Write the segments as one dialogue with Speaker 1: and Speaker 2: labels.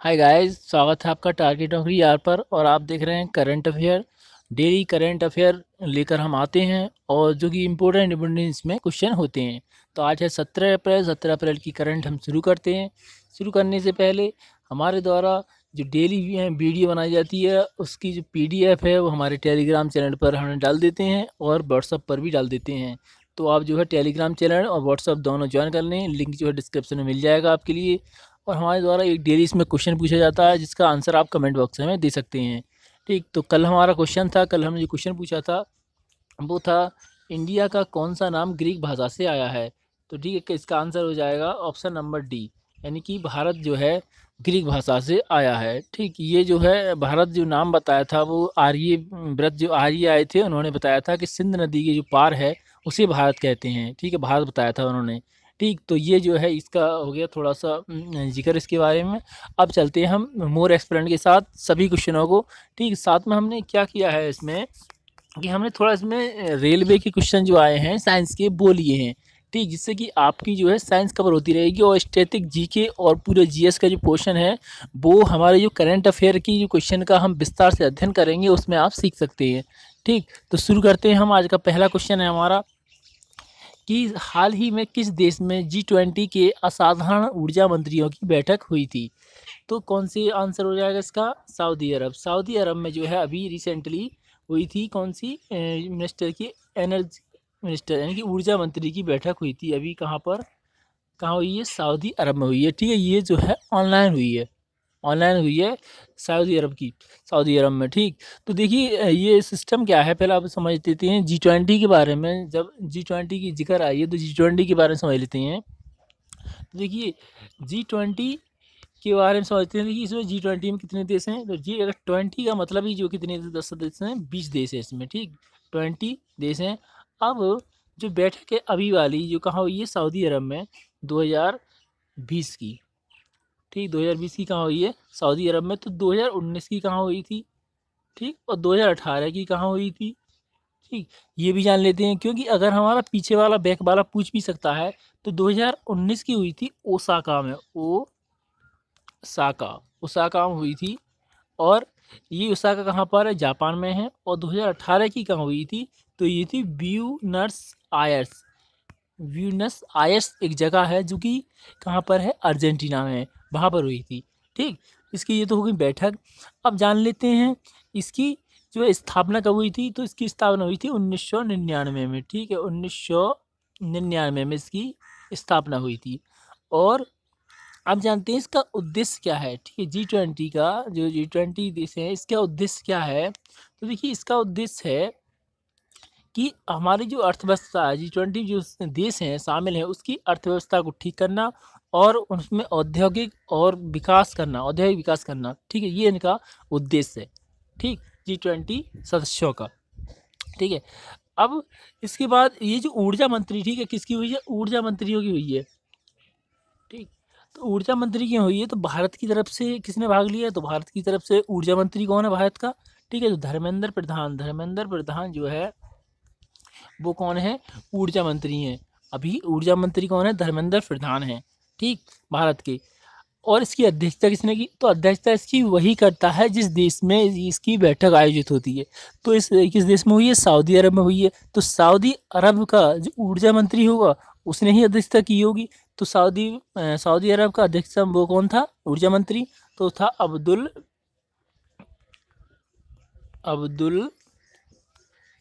Speaker 1: Hi guys, स्वागत है आपका टारगेट नौकरी यार पर। और आप देख रहे हैं current affair. Daily current affair लेकर हम आते हैं और जो कि इम्पोर्टेंट इम्पोर्टेंट इसमें क्वेश्चन होते हैं। तो आज है 17 अप्रैल। 17 अप्रैल की करंट हम शुरू करते हैं। शुरू करने से पहले हमारे द्वारा जो डेली वीडियो बनाई जाती है उसकी जो PDF है वो हमारे टेलीग्राम चैनल पर हम डाल देते हैं और व्हाट्सअप पर भी डाल देते हैं। तो आप जो है टेलीग्राम चैनल और व्हाट्सअप दोनों ज्वाइन कर लें। लिंक जो है डिस्क्रिप्शन में मिल जाएगा आपके लिए। और हमारे द्वारा एक डेली इसमें क्वेश्चन पूछा जाता है जिसका आंसर आप कमेंट बॉक्स में दे सकते हैं। ठीक, तो कल हमारा क्वेश्चन था, कल हमने जो क्वेश्चन पूछा था वो था इंडिया का कौन सा नाम ग्रीक भाषा से आया है। तो ठीक है कि इसका आंसर हो जाएगा ऑप्शन नंबर डी, यानी कि भारत जो है ग्रीक भाषा से आया है। ठीक, ये जो है भारत जो नाम बताया था वो आर्य व्रत जो आर्य आए थे उन्होंने बताया था कि सिंध नदी के जो पार है उसे भारत कहते हैं। ठीक है, भारत बताया था उन्होंने। ठीक, तो ये जो है इसका हो गया थोड़ा सा जिक्र इसके बारे में। अब चलते हैं हम मोर एक्सप्लेन के साथ सभी क्वेश्चनों को। ठीक, साथ में हमने क्या किया है इसमें कि हमने थोड़ा इसमें रेलवे के क्वेश्चन जो आए हैं साइंस के वो लिए हैं। ठीक, जिससे कि आपकी जो है साइंस कवर होती रहेगी और स्टैटिक जीके और पूरे जीएस का जो पोर्शन है वो हमारे जो करंट अफेयर की जो क्वेश्चन का हम विस्तार से अध्ययन करेंगे उसमें आप सीख सकते हैं। ठीक, तो शुरू करते हैं हम। आज का पहला क्वेश्चन है हमारा कि हाल ही में किस देश में G20 के असाधारण ऊर्जा मंत्रियों की बैठक हुई थी। तो कौन सी आंसर हो जाएगा इसका? सऊदी अरब। सऊदी अरब में जो है अभी रिसेंटली हुई थी कौन सी मिनिस्टर की एनर्जी मिनिस्टर यानी कि ऊर्जा मंत्री की बैठक हुई थी। अभी कहाँ पर कहाँ हुई है? सऊदी अरब में हुई है। ठीक है, ये जो है ऑनलाइन हुई है, ऑनलाइन हुई है सऊदी अरब में। ठीक, तो देखिए ये सिस्टम क्या है पहले आप समझ लेते हैं G20 के बारे में। जब G20 की जिक्र आई है तो G20 के बारे में समझ लेते हैं। तो देखिए G20 के बारे में समझते हैं कि इसमें G20 में कितने देश हैं। तो जी अगर 20 का मतलब ही जो कितने 10 देश हैं, 20 देश है इसमें। ठीक, 20 देश हैं। अब जो बैठक है अभी वाली जो कहाँ हुई है? सऊदी अरब में 2020 की। ठीक, 2020 की कहाँ हुई है? सऊदी अरब में। तो 2019 की कहाँ हुई थी? ठीक, और 2018 की कहाँ हुई थी? ठीक, ये भी जान लेते हैं क्योंकि अगर हमारा पीछे वाला बैक वाला पूछ भी सकता है। तो 2019 की हुई थी ओसाका में, ओसाका में हुई थी। और ये ओसाका कहाँ पर है? जापान में है। और 2018 की कहाँ हुई थी? तो ये थी ब्यूनस आयर्स। ब्यूनस आयर्स एक जगह है जो कि कहाँ पर है? अर्जेंटीना में, वहाँ पर हुई थी। ठीक, इसकी ये तो हो गई बैठक। अब जान लेते हैं इसकी जो है स्थापना कब हुई थी। तो इसकी स्थापना हुई थी 1999 में। ठीक है, 1999 में इसकी स्थापना हुई थी। और आप जानते हैं इसका उद्देश्य क्या है? ठीक है, G20 का जो G20 देश है इसका उद्देश्य क्या है? तो देखिए इसका उद्देश्य है कि हमारी जो अर्थव्यवस्था है, G20 जो देश हैं शामिल हैं उसकी अर्थव्यवस्था को ठीक करना और उसमें औद्योगिक विकास करना। ठीक है, ये इनका उद्देश्य है। ठीक, G20 सदस्यों का। ठीक है, अब इसके बाद ये जो ऊर्जा मंत्री, ठीक है, किसकी हुई है? ऊर्जा मंत्रियों की हुई है। ठीक, तो ऊर्जा मंत्री की हुई है तो भारत की तरफ से किसने भाग लिया? तो भारत की तरफ से ऊर्जा मंत्री कौन है भारत का? ठीक है, तो धर्मेंद्र प्रधान जो है वो कौन है? ऊर्जा मंत्री हैं। अभी ऊर्जा मंत्री कौन है? धर्मेंद्र प्रधान है। ठीक, भारत के। और इसकी अध्यक्षता किसने की? तो अध्यक्षता इसकी वही करता है जिस देश में इसकी बैठक आयोजित होती है। तो इस किस देश में हुई है? सऊदी अरब में हुई है। तो सऊदी अरब का जो ऊर्जा मंत्री होगा उसने ही अध्यक्षता की होगी। तो सऊदी अरब का अध्यक्ष वो कौन था? ऊर्जा मंत्री। तो था अब्दुल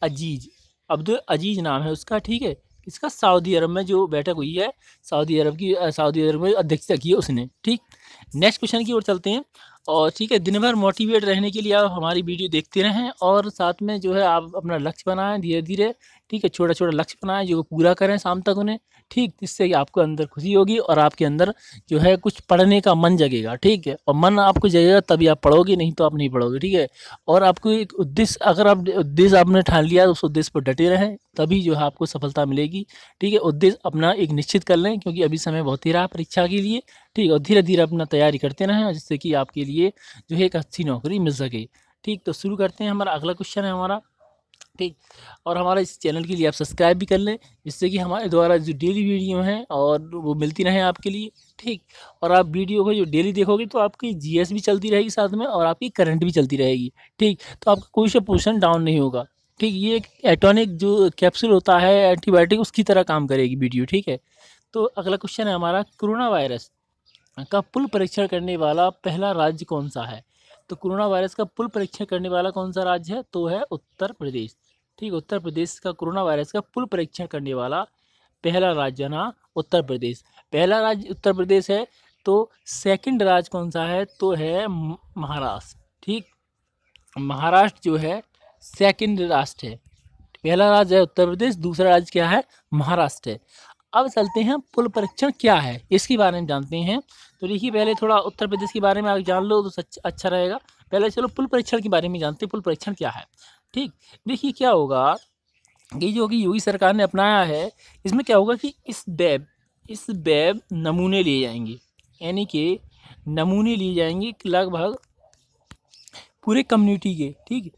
Speaker 1: अजीज। अब्दुल अजीज नाम है उसका। ठीक है, इसका सऊदी अरब में जो बैठक हुई है, सऊदी अरब में अध्यक्षता की है उसने। ठीक, नेक्स्ट क्वेश्चन की ओर चलते हैं। और ठीक है, दिन भर मोटिवेट रहने के लिए आप हमारी वीडियो देखते रहें और साथ में जो है आप अपना लक्ष्य बनाएं धीरे धीरे। ठीक है, छोटा छोटा लक्ष्य बनाएं जो पूरा करें शाम तक उन्हें। ठीक, जिससे कि आपको अंदर खुशी होगी और आपके अंदर जो है कुछ पढ़ने का मन जगेगा। ठीक है, और मन आपको जगेगा तभी आप पढ़ोगे, नहीं तो आप नहीं पढ़ोगे। ठीक है, और आपको एक उद्देश्य, अगर आप उद्देश्य आपने ठान लिया तो उस उद्देश्य पर डटे रहें तभी जो है आपको सफलता मिलेगी। ठीक है, उद्देश्य अपना एक निश्चित कर लें क्योंकि अभी समय बहुत ही रहा है परीक्षा के लिए। ठीक, और धीरे धीरे अपना तैयारी करते रहें जिससे कि आपके लिए जो है एक अच्छी नौकरी मिल सके। ठीक, तो शुरू करते हैं। हमारा अगला क्वेश्चन है हमारा। ठीक, और हमारा इस चैनल के लिए आप सब्सक्राइब भी कर लें जिससे कि हमारे द्वारा जो डेली वीडियो हैं और वो मिलती रहें आपके लिए। ठीक। और आप वीडियो को जो डेली देखोगे तो आपकी जीएस भी चलती रहेगी साथ में और आपकी करंट भी चलती रहेगी, ठीक। तो आपका कोई सा पोर्शन डाउन नहीं होगा, ठीक। ये एक एटॉनिक जो कैप्सूल होता है एंटीबायोटिक, उसकी तरह काम करेगी वीडियो, ठीक है। तो अगला क्वेश्चन है हमारा, कोरोना वायरस का पुल परीक्षण करने वाला पहला राज्य कौन सा है? तो कोरोना वायरस का पुल परीक्षण करने वाला कौन सा राज्य है? तो है उत्तर प्रदेश, ठीक। उत्तर प्रदेश का कोरोना वायरस का पुल परीक्षण करने वाला पहला राज्य ना उत्तर प्रदेश। पहला राज्य उत्तर प्रदेश है, तो सेकंड राज्य कौन सा है? तो है महाराष्ट्र, ठीक। महाराष्ट्र जो है सेकंड राष्ट्र है। पहला राज्य है उत्तर प्रदेश, दूसरा राज्य क्या है? महाराष्ट्र है। अब चलते हैं पुल परीक्षण क्या है, इसके बारे में जानते हैं। तो देखिए, पहले थोड़ा उत्तर प्रदेश के बारे में आप जान लो तो अच्छा रहेगा। पहले चलो पुल परीक्षण के बारे में जानते हैं, पुल परीक्षण क्या है, ठीक। देखिए क्या होगा, ये जो कि योगी सरकार ने अपनाया है, इसमें क्या होगा कि इस वेब नमूने लिए जाएंगे, यानी कि नमूने लिए जाएंगे लगभग पूरे कम्युनिटी के, ठीक।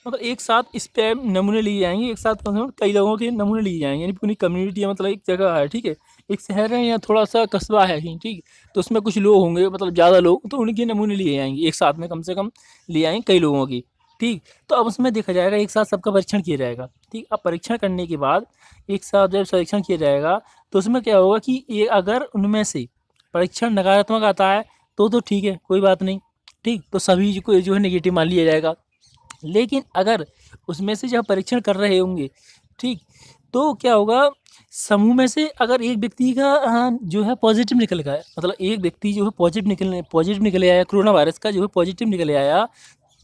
Speaker 1: मतलब एक साथ इस पे नमूने लिए जाएंगे, एक साथ कई लोगों के नमूने लिए जाएंगे, यानी पूरी कम्युनिटी है, मतलब एक जगह है, ठीक है। एक शहर है या थोड़ा सा कस्बा है कहीं, ठीक। तो उसमें कुछ लोग होंगे, मतलब ज़्यादा लोग, तो उनके नमूने लिए जाएंगे एक साथ में, कम से कम लिए आएंगे कई लोगों की, ठीक। तो अब उसमें देखा जाएगा, एक साथ सबका परीक्षण किया जाएगा, ठीक। अब परीक्षण करने के बाद एक साथ जब परीक्षण किया जाएगा तो उसमें क्या होगा कि ये अगर उनमें से परीक्षण नकारात्मक आता है तो ठीक है, कोई बात नहीं, ठीक। तो सभी को जो है नेगेटिव मान लिया जाएगा। लेकिन अगर उसमें से जब परीक्षण कर रहे होंगे, ठीक, तो क्या होगा, समूह में से अगर एक व्यक्ति का जो है पॉजिटिव निकल गया, मतलब एक व्यक्ति जो है पॉजिटिव निकल आया, कोरोना वायरस का जो है पॉजिटिव निकल आया,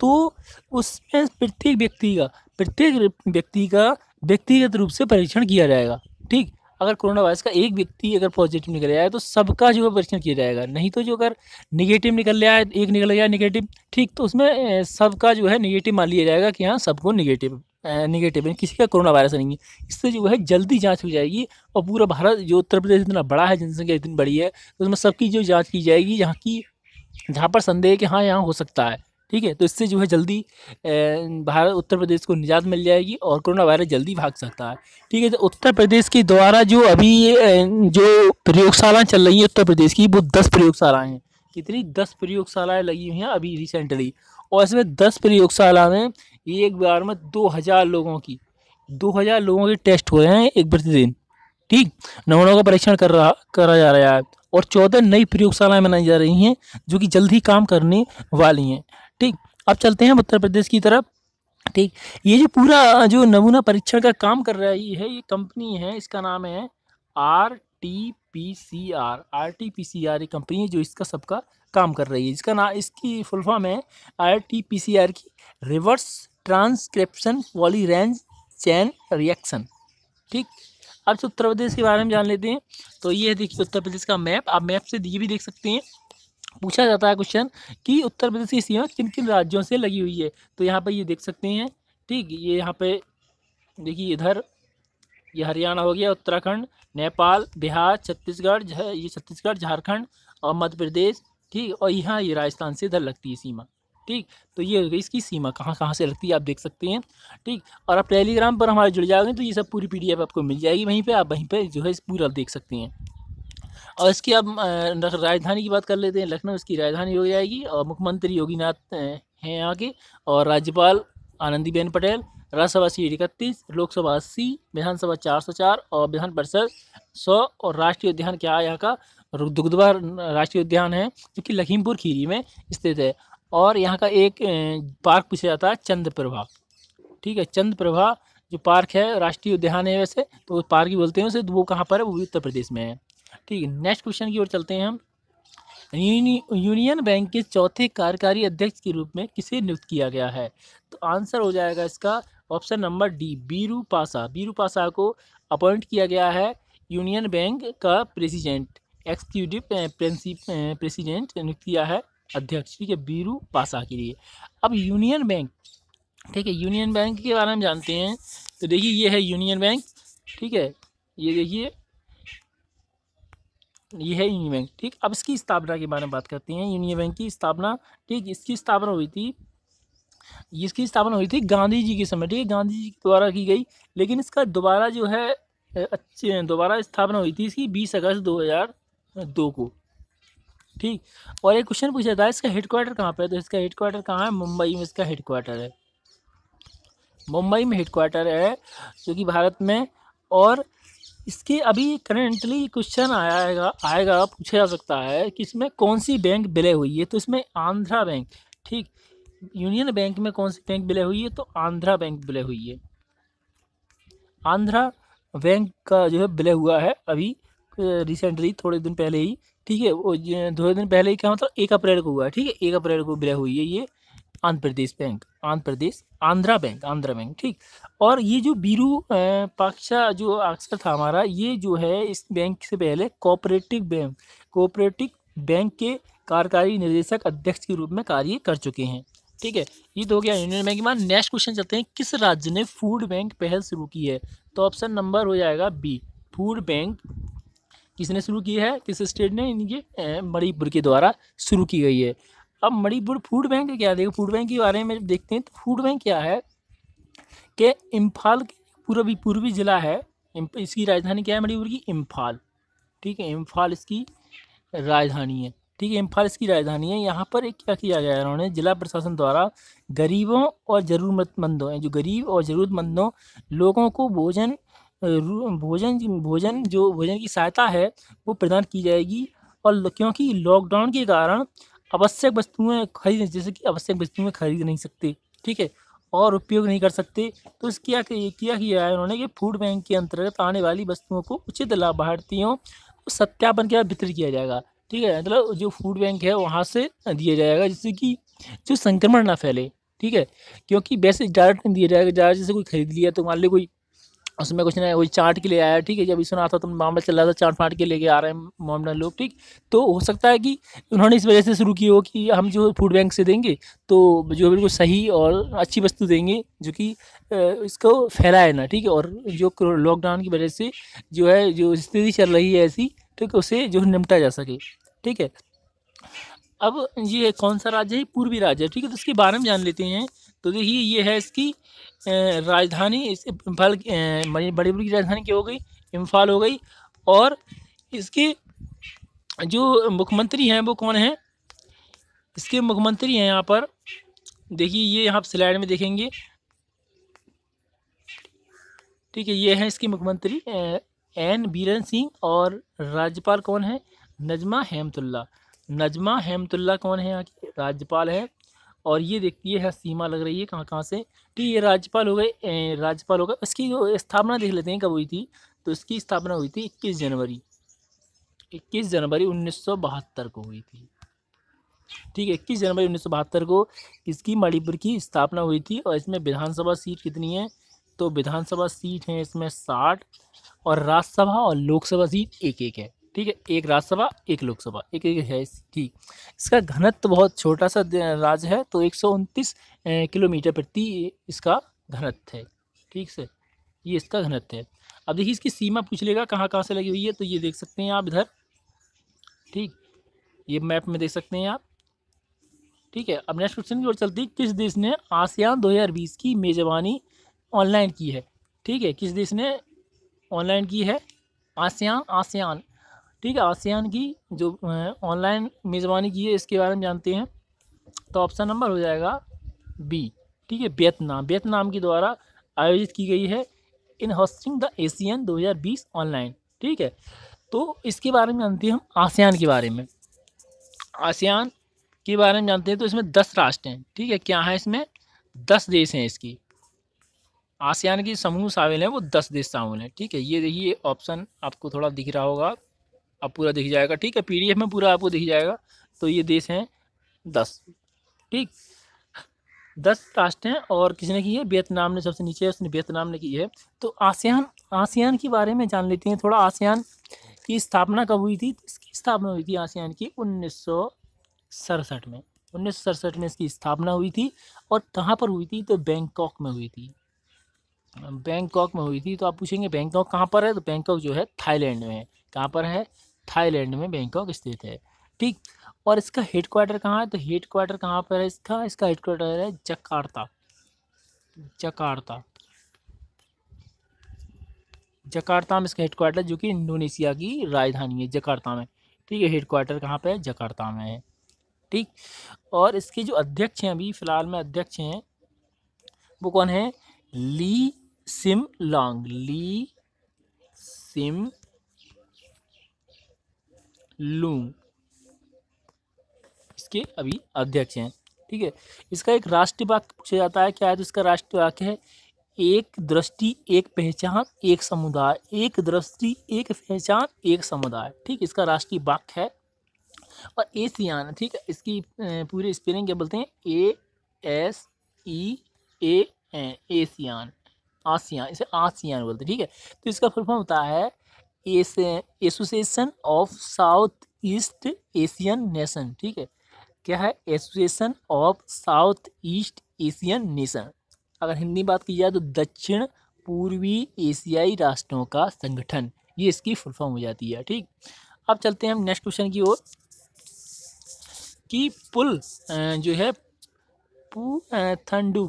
Speaker 1: तो उसमें प्रत्येक व्यक्ति का व्यक्तिगत रूप से परीक्षण किया जाएगा, ठीक। अगर कोरोना वायरस का एक व्यक्ति अगर पॉजिटिव निकल आया है तो सबका जो है परीक्षण किया जाएगा। नहीं तो जो अगर नेगेटिव निकल आया, एक निकल गया नेगेटिव, ठीक, तो उसमें सबका जो है नेगेटिव मान लिया जाएगा कि हाँ सबको नेगेटिव है, किसी का कोरोना वायरस नहीं है। इससे जो है जल्दी जांच हो जाएगी और पूरा भारत, जो उत्तर प्रदेश इतना बड़ा है, जनसंख्या इतनी बड़ी है, तो उसमें सबकी जो जाँच की जाएगी, जहाँ पर संदेह है कि हाँ यहाँ हो सकता है, ठीक है। तो इससे जो है जल्दी भारत, उत्तर प्रदेश को निजात मिल जाएगी और कोरोना वायरस जल्दी भाग सकता है, ठीक है। तो उत्तर प्रदेश के द्वारा जो अभी जो प्रयोगशालाएं चल रही हैं उत्तर प्रदेश की, वो 10 प्रयोगशालाएं हैं। कितनी? 10 प्रयोगशालाएं लगी हुई हैं अभी रिसेंटली। और इसमें 10 प्रयोगशाला में एक बार में 2000 लोगों के टेस्ट हो रहे हैं एक प्रतिदिन, ठीक। नमूनों का परीक्षण करा जा रहा है और 14 नई प्रयोगशालाएं बनाई जा रही हैं जो कि जल्द ही काम करने वाली हैं, ठीक। अब चलते हैं उत्तर प्रदेश की तरफ, ठीक। ये जो पूरा जो नमूना परीक्षण का काम कर रही है, ये कंपनी है, इसका नाम है RT-PCR। ये कंपनी है जो इसका सबका काम कर रही है। इसका नाम, इसकी फुल फॉर्म है RT-PCR की रिवर्स ट्रांसक्रिप्शन पॉलीरेंज चेन रिएक्शन, ठीक। अब उत्तर प्रदेश के बारे में जान लेते हैं। तो ये देखिए उत्तर प्रदेश का मैप, आप मैप से ये भी देख सकते हैं। पूछा जाता है क्वेश्चन कि उत्तर प्रदेश की सीमा किन किन राज्यों से लगी हुई है, तो यहाँ पर ये देख सकते हैं, ठीक। ये यहाँ पे देखिए, इधर ये हरियाणा हो गया, उत्तराखंड, नेपाल, बिहार, छत्तीसगढ़, ये छत्तीसगढ़, झारखंड और मध्य प्रदेश, ठीक। और यहाँ ये राजस्थान से इधर लगती है सीमा, ठीक। तो ये हो गई इसकी सीमा, कहाँ कहाँ से लगती है आप देख सकते हैं, ठीक। और आप टेलीग्राम पर हमारे जुड़ जाओगे तो ये सब पूरी PDF आपको मिल जाएगी वहीं पे, आप वहीं पे जो है पूरा देख सकते हैं। और इसकी अब राजधानी की बात कर लेते हैं। लखनऊ इसकी राजधानी हो जाएगी और मुख्यमंत्री योगीनाथ हैं यहाँ के, और राज्यपाल आनंदीबेन पटेल। राज्यसभा सीट 31, लोकसभा 80, विधानसभा 404 और विधान परिषद 100। और राष्ट्रीय उद्यान क्या है यहाँ का? दुगदुवा राष्ट्रीय उद्यान है जो कि लखीमपुर खीरी में स्थित है। और यहाँ का एक पार्क पूछा जाता है चंद्रप्रभा, ठीक है। चंद्रप्रभा जो पार्क है, राष्ट्रीय उद्यान है वैसे, तो वो पार्क ही बोलते हैं उसे, तो वो कहाँ पर है? वो भी उत्तर प्रदेश में है, ठीक है। नेक्स्ट क्वेश्चन की ओर चलते हैं हम। यूनियन बैंक के चौथे कार्यकारी अध्यक्ष के रूप में किसे नियुक्त किया गया है? तो आंसर हो जाएगा इसका ऑप्शन नंबर डी, बीरू पासा को अपॉइंट किया गया है यूनियन बैंक का प्रेसिडेंट, एक्सिक्यूटिव प्रेसिडेंट नियुक्त किया है अध्यक्ष, ठीक है, बीरू पासा के लिए। अब यूनियन बैंक, ठीक है, यूनियन बैंक के बारे में जानते हैं। तो देखिए ये है यूनियन बैंक, ठीक है, ये देखिए ये है यूनियन बैंक, ठीक। अब इसकी स्थापना के बारे में बात करते हैं। यूनियन बैंक की स्थापना, ठीक, इसकी स्थापना हुई थी गांधी जी के समय, ठीक है, गांधी जी द्वारा की गई। लेकिन इसका दोबारा जो है दोबारा स्थापना हुई थी इसकी 20 अगस्त 2 को। ठीक, और एक क्वेश्चन पूछा था इसका हेडक्वार्टर कहाँ पे है, तो इसका हेडक्वार्टर कहाँ है, मुंबई में इसका हेडक्वार्टर है, मुंबई में हेडक्वार्टर है जो कि भारत में। और इसके अभी करेंटली क्वेश्चन आएगा पूछा जा सकता है कि इसमें कौन सी बैंक विलय हुई है, तो इसमें आंध्रा बैंक। ठीक, यूनियन बैंक में कौन सी बैंक विलय हुई है, तो आंध्रा बैंक विलय हुई है। आंध्रा बैंक का जो है विलय हुआ है अभी रिसेंटली, थोड़े दिन पहले ही। ठीक है, वो थोड़े दिन पहले ही क्या मतलब 1 अप्रैल को हुआ है। ठीक है, 1 अप्रैल को विलय हुई है ये Andhra Pradesh bank, Andhra Pradesh Andhra bank, Andhra bank. ठीक, और ये जो पाक्षा जो अक्षर था हमारा, ये जो है इस बैंक से पहले कोऑपरेटिव बैंक के कार्यकारी निदेशक अध्यक्ष के रूप में कार्य कर चुके हैं। ठीक है, ये तो हो गया यूनियन बैंक के बाद। नेक्स्ट क्वेश्चन चलते हैं, किस राज्य ने फूड बैंक पहल शुरू की है, तो ऑप्शन नंबर हो जाएगा बी, फूड बैंक किसने शुरू की है, किस स्टेट ने, ये मणिपुर के द्वारा शुरू की गई है। अब मणिपुर फूड बैंक क्या, देखो फूड बैंक के बारे में देखते हैं, तो फूड बैंक क्या है कि इम्फाल के पूर्वी जिला है, इसकी राजधानी क्या है मणिपुर की, इम्फाल। ठीक है, इम्फाल इसकी राजधानी है। ठीक है, इम्फाल इसकी राजधानी है। यहाँ पर एक क्या किया गया है, उन्होंने जिला प्रशासन द्वारा गरीबों और ज़रूरतमंदों हैं, जो गरीब और ज़रूरतमंदों लोगों को भोजन की सहायता है वो प्रदान की जाएगी। और क्योंकि लॉकडाउन के कारण आवश्यक वस्तुएं खरीद, जैसे कि आवश्यक वस्तुएं खरीद नहीं सकते, ठीक है, और उपयोग नहीं कर सकते, तो इस क्या किया है उन्होंने कि फूड बैंक के अंतर्गत आने वाली वस्तुओं को उचित लाभार्थियों को सत्यापन के बाद वितरित किया जाएगा। ठीक है, मतलब जो फूड बैंक है वहाँ से दिया जाएगा, जिससे कि जो संक्रमण ना फैले। ठीक है, क्योंकि वैसे डायरेक्ट नहीं दिया जाएगा, डायरेक्ट जैसे कोई खरीद लिया तो मान लो कोई उसमें कुछ नहीं, वही चाट के लिए आया। ठीक है, जब सुना था तो मामला चल रहा था, चाट फाट के लेके आ रहे हैं मोमडन लोग। ठीक, तो हो सकता है कि उन्होंने इस वजह से शुरू की हो कि हम जो फूड बैंक से देंगे तो जो बिल्कुल सही और अच्छी वस्तु देंगे, जो कि इसको फैलाए ना। ठीक है, और जो लॉकडाउन की वजह से जो है जो स्थिति चल रही है ऐसी, ठीक है, उसे जो निपटा जा सके। ठीक है, अब ये कौन सा राज्य है, पूर्वी राज्य है। ठीक है, तो इसके बारे में जान लेते हैं। तो देखिए ये है इसकी राजधानी, इम्फाल, मणिपुर की राजधानी क्या हो गई, इम्फाल हो गई। और इसके जो मुख्यमंत्री हैं वो कौन है, इसके मुख्यमंत्री हैं यहाँ पर, देखिए ये यहाँ स्लाइड में देखेंगे। ठीक है, ये है इसके मुख्यमंत्री एन बीरेन सिंह, और राज्यपाल कौन है, नजमा हेमतुल्ला। नजमा हेमतुल्ला कौन है, यहाँ की राज्यपाल है। और ये देखिए ये है सीमा लग रही है कहाँ कहाँ से। ठीक, ये राज्यपाल हो गए, राज्यपाल हो गए। इसकी जो स्थापना देख लेते हैं कब हुई थी, तो इसकी स्थापना हुई थी 21 जनवरी 1972 को हुई थी। ठीक है, 21 जनवरी 1972 को इसकी मणिपुर की स्थापना हुई थी। और इसमें विधानसभा सीट कितनी है, तो विधानसभा सीट है इसमें 60, और राज्यसभा और लोकसभा सीट एक एक है। ठीक है, एक राज्यसभा एक लोकसभा एक एक है। ठीक, इसका घनत्व बहुत छोटा सा राज्य है, तो 129 किलोमीटर प्रति इसका घनत्व है। ठीक से, ये इसका घनत्व है। अब देखिए इसकी सीमा पूछ लेगा कहाँ कहाँ से लगी हुई है, तो ये देख सकते हैं आप इधर। ठीक, ये मैप में देख सकते हैं आप। ठीक है, अब नेक्स्ट क्वेश्चन की ओर चलती है, किस देश ने आसियान 2020 की मेजबानी ऑनलाइन की है। ठीक है, किस देश ने ऑनलाइन की है, आसियान। ठीक है, आसियान की जो ऑनलाइन मेज़बानी की है, इसके बारे में जानते हैं। तो ऑप्शन नंबर हो जाएगा बी। ठीक है, वियतनाम के द्वारा आयोजित की गई है इन होस्टिंग द एशियन 2020 ऑनलाइन। ठीक है, तो इसके बारे में जानते हैं हम आसियान के बारे में। आसियान के बारे में जानते हैं, तो इसमें 10 राष्ट्र हैं। ठीक है, क्या है इसमें, 10 देश हैं इसकी। आसियान के समूह शामिल हैं, वो 10 देश शामिल हैं। ठीक है, ये देखिए ऑप्शन आपको थोड़ा दिख रहा होगा, अब पूरा दिख जाएगा। ठीक है, पीडीएफ में पूरा आपको दिख जाएगा। तो ये देश हैं 10। ठीक, 10 राष्ट्र हैं, और किसने की है, वियतनाम ने सबसे नीचे है, उसने वियतनाम ने की है। तो आसियान के बारे में जान लेते हैं थोड़ा। आसियान की स्थापना कब हुई थी, इसकी स्थापना हुई थी आसियान की 1967 में। 1967 में इसकी स्थापना हुई थी। और कहाँ पर हुई थी, तो बैंकॉक में हुई थी। बैंकॉक में हुई थी। तो आप पूछेंगे बैंकॉक कहाँ पर है, तो बैंकॉक जो है थाईलैंड में है। कहाँ पर है, थाईलैंड में बैंकॉक स्थित है। ठीक, और इसका हेडक्वार्टर कहाँ है, तो हेडक्वार्टर कहाँ पर है इसका हेडक्वार्टर है जकार्ता में इसका हेडक्वार्टर, जो कि इंडोनेशिया की राजधानी है, जकार्ता में। ठीक है, हेडक्वार्टर कहाँ पे है, जकार्ता में है। ठीक, और इसके जो अध्यक्ष हैं अभी फ़िलहाल में अध्यक्ष हैं वो कौन है, ली सिम लॉन्ग, ली सिम लूंग इसके अभी अध्यक्ष हैं। ठीक है, इसका एक राष्ट्रीय वाक्य पूछा जाता है, क्या है, तो इसका राष्ट्रीय वाक्य है एक दृष्टि एक पहचान एक समुदाय, एक दृष्टि एक पहचान एक समुदाय। ठीक, इसका राष्ट्रीय वाक्य है। और एशियान, ठीक है, इसकी पूरी स्पेलिंग क्या बोलते हैं, ASEAN, एशियान, आसियान, इसे आसियान बोलते हैं। ठीक है, तो इसका फुल फॉर्म होता है association of south east Asian nation. ठीक है, क्या है, association of south east Asian nation. अगर हिंदी बात की जाए तो दक्षिण पूर्वी एशियाई राष्ट्रों का संगठन, ये इसकी फुल फॉर्म हो जाती है। ठीक, अब चलते हैं हम नेक्स्ट क्वेश्चन की ओर कि पुल जो है पूथंडू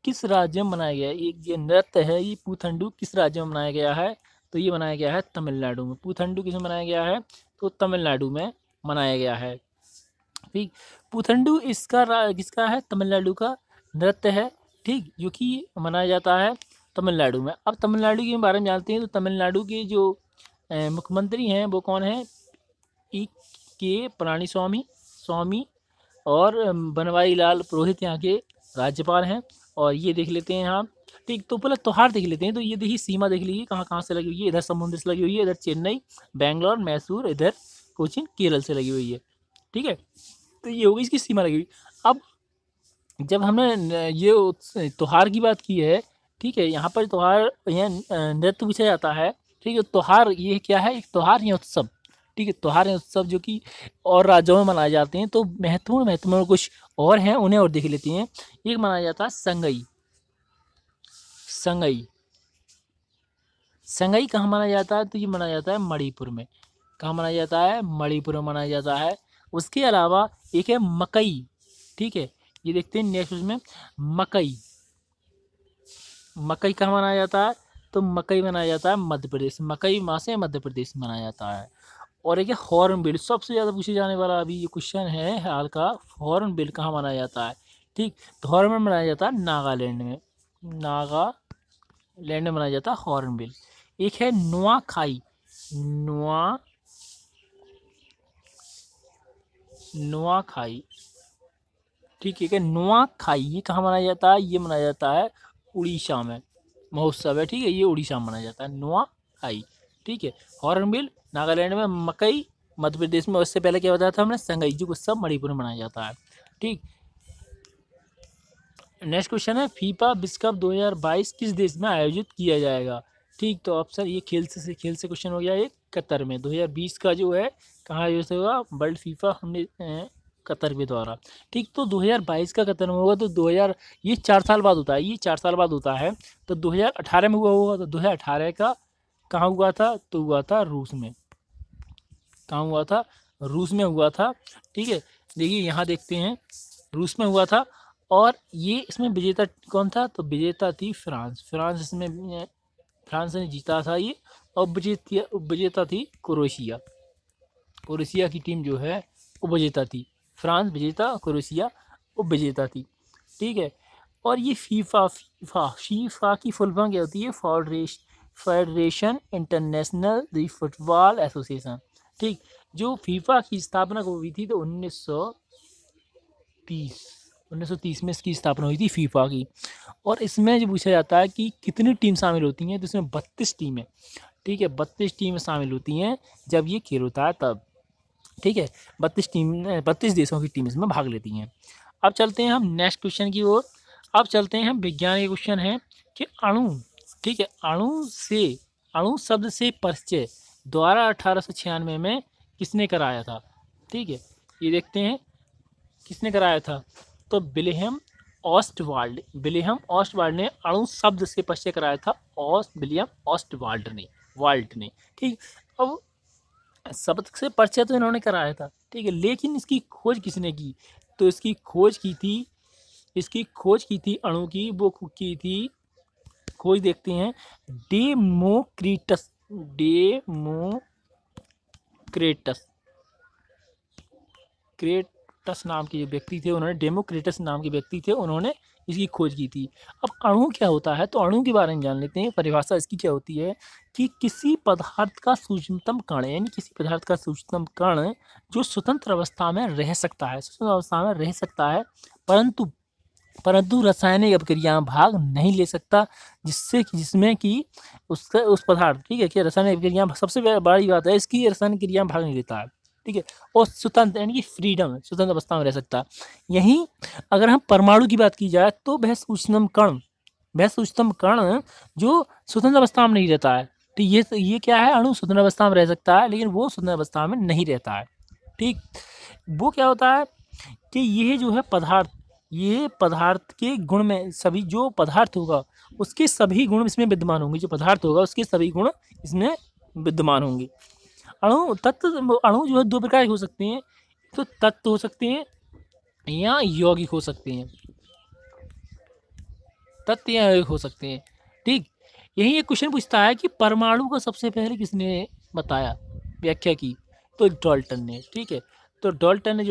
Speaker 1: किस राज्य में मनाया गया है। एक ये नृत्य है, ये पूथंडू किस राज्य में मनाया गया है, तो ये मनाया गया है तमिलनाडु में। पूथंडू किस में मनाया गया है, तो तमिलनाडु में मनाया गया है। ठीक, पूथंडू किसका है, तमिलनाडु का नृत्य है। ठीक, जो कि मनाया जाता है तमिलनाडु में। अब तमिलनाडु के बारे में जानते हैं, तो तमिलनाडु के जो मुख्यमंत्री हैं वो कौन है, के पलानीस्वामी और बनवारी लाल पुरोहित यहाँ के राज्यपाल हैं। और ये देख लेते हैं यहाँ। ठीक, तो पहले त्योहार देख लेते हैं। तो ये देखिए सीमा देख लीजिए कहाँ कहाँ से लगी हुई है, इधर समुद्र से लगी हुई है, इधर चेन्नई बेंगलोर मैसूर, इधर कोचिन केरल से लगी हुई है। ठीक है, तो ये होगी इसकी सीमा लगी हुई। अब जब हमने ये त्योहार की बात की है, ठीक है, यहाँ पर त्योहार यहाँ नृत्य पूछा जाता है। ठीक है, त्योहार ये क्या है, एक त्योहार या उत्सव। ठीक है, त्योहार या उत्सव जो कि और राज्यों में मनाए जाते हैं। तो महत्वपूर्ण कुछ और हैं, उन्हें और देख लेते हैं। एक मनाया जाता है संगई कहाँ मनाया जाता है, तो ये मनाया जाता है मणिपुर में। कहाँ मनाया जाता है, मणिपुर में मनाया जाता है। उसके अलावा एक है मकई। ठीक है, ये देखते हैं नेक्स्ट उसमें मकई कहाँ मनाया जाता है, तो मकई मनाया जाता है मध्य प्रदेश, मकई माह से मध्य प्रदेश में मनाया जाता है। और एक है हॉर्नबिल, सबसे ज़्यादा पूछे जाने वाला अभी ये क्वेश्चन है हाल का, हॉर्नबिल कहाँ मनाया जाता है। ठीक, तो हॉर्नबिल मनाया जाता है नागालैंड में मनाया जाता है हॉर्नबिल। एक है नुआखाई, ठीक है, नुआखाई ये कहाँ मनाया जाता है, ये मनाया जाता है उड़ीसा में, महोत्सव है। ठीक है, ये उड़ीसा में मनाया जाता है नुआखाई। ठीक है, हॉर्नबिल नागालैंड में, मकई मध्य प्रदेश में, उससे पहले क्या बताया था हमने, संगई जो उत्सव मणिपुर में मनाया जाता है। ठीक, नेक्स्ट क्वेश्चन है फीफा विश्व कप 2022 किस देश में आयोजित किया जाएगा। ठीक, तो ऑप्शन ये खेल से क्वेश्चन हो गया, ये कतर में 2020 का जो है कहाँ आयोजित होगा, वर्ल्ड फीफा हमने कतर के द्वारा। ठीक, तो 2022 का कतर में होगा, तो 2000 ये 4 साल बाद होता है, ये 4 साल बाद होता है। तो 2018 में हुआ होगा, तो 2018 का कहाँ हुआ था, तो हुआ था रूस में। कहाँ हुआ था, रूस में हुआ था। ठीक है, देखिए यहाँ देखते हैं, रूस में हुआ था। और ये इसमें विजेता कौन था, तो विजेता थी फ्रांस इसमें फ्रांस ने जीता था ये। और विजेता थी क्रोएशिया की टीम जो है उपविजेता थी। फ्रांस विजेता, क्रोएशिया उपविजेता थी। ठीक है, और ये फीफा की फुल फॉर्म क्या होती है, federation international the football association. ठीक, जो फीफा की स्थापना हुई थी तो 1930 में इसकी स्थापना हुई थी फीफा की। और इसमें जो पूछा जाता है कि कितनी टीम शामिल होती हैं, तो इसमें 32 टीमें, ठीक है, 32 टीमें शामिल होती हैं जब ये खेल होता है तब। ठीक है, 32 देशों की टीम इसमें भाग लेती हैं। अब चलते हैं हम नेक्स्ट क्वेश्चन की ओर। अब चलते हैं हम विज्ञान के क्वेश्चन है कि अणु, ठीक है, अणु शब्द से परिचय द्वारा 1896 में किसने कराया था। ठीक है, ये देखते हैं किसने कराया था, तो विलियम ऑस्टवाल्ड ने अणु शब्द से परिचय कराया था, विलियम ऑस्टवाल्ड ने। ठीक, अब शब्द से परिचय तो इन्होंने कराया था, ठीक है, लेकिन इसकी खोज किसने की, तो इसकी खोज की थी अणु की, वो की थी खोज, देखते हैं, डेमोक्रिटस डेमोक्रेटस नाम के व्यक्ति थे, उन्होंने इसकी खोज की थी। अब अणु क्या होता है, तो अणु के बारे में जान लेते हैं। परिभाषा इसकी क्या होती है कि किसी पदार्थ का सूक्ष्मतम कण, यानी किसी पदार्थ का सूक्ष्मतम कण जो स्वतंत्र अवस्था में रह सकता है, परंतु रासायनिक अभिक्रिया में भाग नहीं ले सकता, जिसमें कि उस पदार्थ, ठीक है, कि रासायनिक अभिक्रिया सबसे बड़ी बात है इसकी, रासायनिक क्रिया में भाग नहीं लेता है, ठीक है, और स्वतंत्र यानी कि स्वतंत्र अवस्था में रह सकता है। यहीं अगर हम परमाणु की बात की जाए तो वह सूक्ष्मतम कण जो स्वतंत्र अवस्था में नहीं रहता है। तो ये क्या है, अणु स्वतंत्र अवस्था में रह सकता है लेकिन वो स्वतंत्र अवस्था में नहीं रहता है। ठीक, वो क्या होता है कि ये जो है पदार्थ, ये पदार्थ के गुण में सभी, जो पदार्थ होगा उसके सभी गुण इसमें विद्यमान होंगे, जो पदार्थ होगा उसके सभी गुण इसमें विद्यमान होंगे। अणु जो है दो प्रकार के हो सकते हैं, तो तत्व हो सकते हैं या यौगिक हो सकते हैं, तत्व या यौगिक हो सकते हैं। ठीक, यही एक क्वेश्चन पूछता है कि परमाणु को सबसे पहले किसने बताया, व्याख्या की, तो डाल्टन ने। ठीक है, तो डाल्टन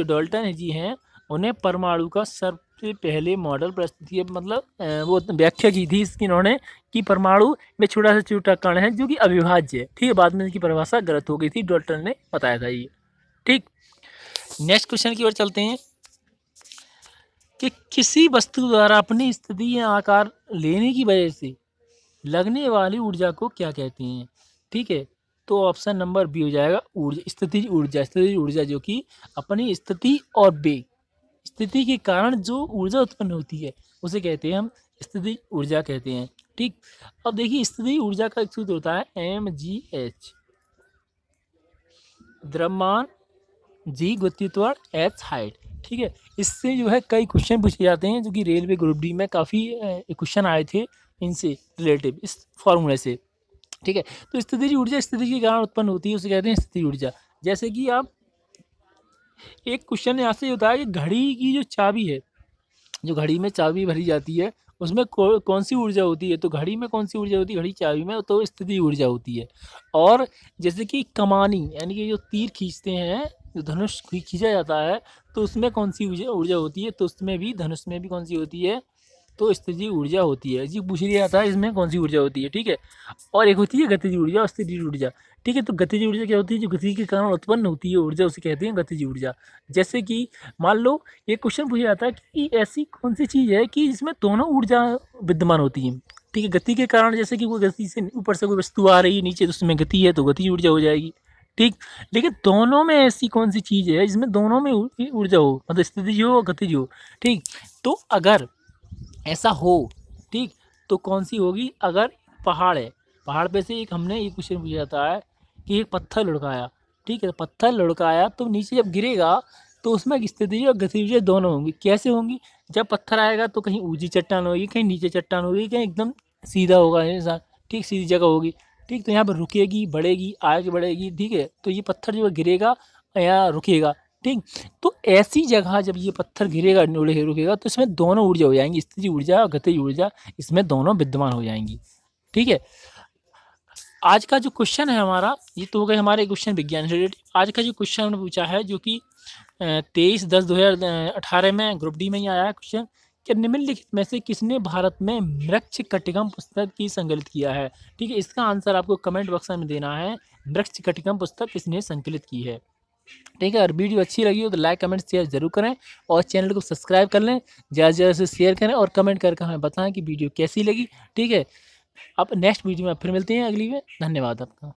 Speaker 1: जी हैं, उन्हें परमाणु का सबसे पहले मॉडल प्रस्तुत, मतलब वो व्याख्या की थी इसकी इन्होंने, कि परमाणु में छोटा से छोटा कण है जो कि अविभाज्य है। ठीक है, बाद में इसकी परिभाषा गलत हो गई थी, डाल्टन ने बताया था ये। ठीक, नेक्स्ट क्वेश्चन की ओर चलते हैं कि किसी वस्तु द्वारा अपनी स्थिति या आकार लेने की वजह से लगने वाली ऊर्जा को क्या कहते हैं। ठीक है, तो ऑप्शन नंबर बी हो जाएगा ऊर्जा, स्थितिज ऊर्जा, जो कि अपनी स्थिति और वेग, स्थिति के कारण जो ऊर्जा उत्पन्न होती है उसे कहते हैं हम स्थितिज ऊर्जा कहते हैं। ठीक, अब देखिए स्थितिज ऊर्जा का एक सूत्र होता है mgh, द्रव्यमान, जी गुरुत्वाकर्षण, एच हाइट। ठीक है, इससे जो है कई क्वेश्चन पूछे जाते हैं, जो कि रेलवे ग्रुप डी में काफ़ी क्वेश्चन आए थे इनसे रिलेटिव, इस फॉर्मूले से। ठीक है, तो स्थितिज ऊर्जा स्थिति के कारण उत्पन्न होती है, उसे कहते हैं स्थितिज ऊर्जा। जैसे कि आप एक क्वेश्चन यहाँ से होता है कि घड़ी की जो चाबी है, जो घड़ी में चाबी भरी जाती है उसमें कौन सी ऊर्जा होती है, तो घड़ी में कौन सी ऊर्जा होती है, घड़ी चाबी में तो स्थितिज ऊर्जा होती है। और जैसे कि कमानी, यानी कि जो तीर खींचते हैं, जो धनुष खींचा जाता है, तो उसमें कौन सी ऊर्जा होती है, तो उसमें भी, धनुष में भी कौन सी होती है, तो स्थितिज ऊर्जा होती है। जी पूछ लिया था इसमें कौन सी ऊर्जा होती है। ठीक है, और एक होती है गतिज ऊर्जा और स्थितिज ऊर्जा। ठीक है, तो गतिज ऊर्जा क्या होती है, जो गति के कारण उत्पन्न होती है ऊर्जा, उसे कहते हैं गतिज ऊर्जा। जैसे कि मान लो एक क्वेश्चन पूछा जाता है कि ऐसी कौन सी चीज़ है कि जिसमें दोनों ऊर्जा विद्यमान होती है। ठीक है, गति के कारण, जैसे कि कोई गति से ऊपर से कोई वस्तु आ रही है नीचे, तो उसमें गति है तो गतिज ऊर्जा हो जाएगी। ठीक, लेकिन दोनों में ऐसी कौन सी चीज़ है जिसमें दोनों में ऊर्जा हो, मतलब स्थितिज हो और गतिज हो। ठीक, तो अगर ऐसा हो, ठीक, तो कौन सी होगी, अगर पहाड़ है, पहाड़ पे से एक हमने एक क्वेश्चन पूछा जाता है कि एक पत्थर लुढ़काया। ठीक है, पत्थर लुढ़काया तो नीचे जब गिरेगा तो उसमें स्थितिज और गतिज दोनों होंगी। कैसे होंगी, जब पत्थर आएगा तो कहीं ऊंची चट्टान होगी, कहीं नीचे चट्टान होगी, कहीं एकदम सीधा होगा इंसान, ठीक, सीधी जगह होगी। ठीक, तो यहाँ पर रुकेगी, बढ़ेगी, आगे बढ़ेगी। ठीक है, तो ये पत्थर जो गिरेगा या रुकेगा। ठीक, तो ऐसी जगह जब ये पत्थर गिरेगा, रुकेगा, तो इसमें दोनों ऊर्जा हो जाएंगी, स्थितिज ऊर्जा और गतिज ऊर्जा, इसमें दोनों विद्यमान हो जाएंगी। ठीक है, आज का जो क्वेश्चन है हमारा, ये तो हो गए हमारे क्वेश्चन विज्ञान से रिलेटेड। आज का जो क्वेश्चन हमने पूछा है, जो कि 23/10/2018 में ग्रुप डी में ही आया है क्वेश्चन, कि निम्नलिखित में से किसने भारत में मृच्छकटिकम पुस्तक की संकलित किया है। ठीक है, इसका आंसर आपको कमेंट बॉक्स में देना है, मृच्छकटिकम पुस्तक किसने संकलित की है। ठीक है, अगर वीडियो अच्छी लगी हो तो लाइक कमेंट शेयर जरूर करें और चैनल को सब्सक्राइब कर लें, ज़्यादा से ज़्यादा से शेयर करें और कमेंट करके हमें बताएं कि वीडियो कैसी लगी। ठीक है, अब नेक्स्ट वीडियो में फिर मिलते हैं अगली में। धन्यवाद आपका।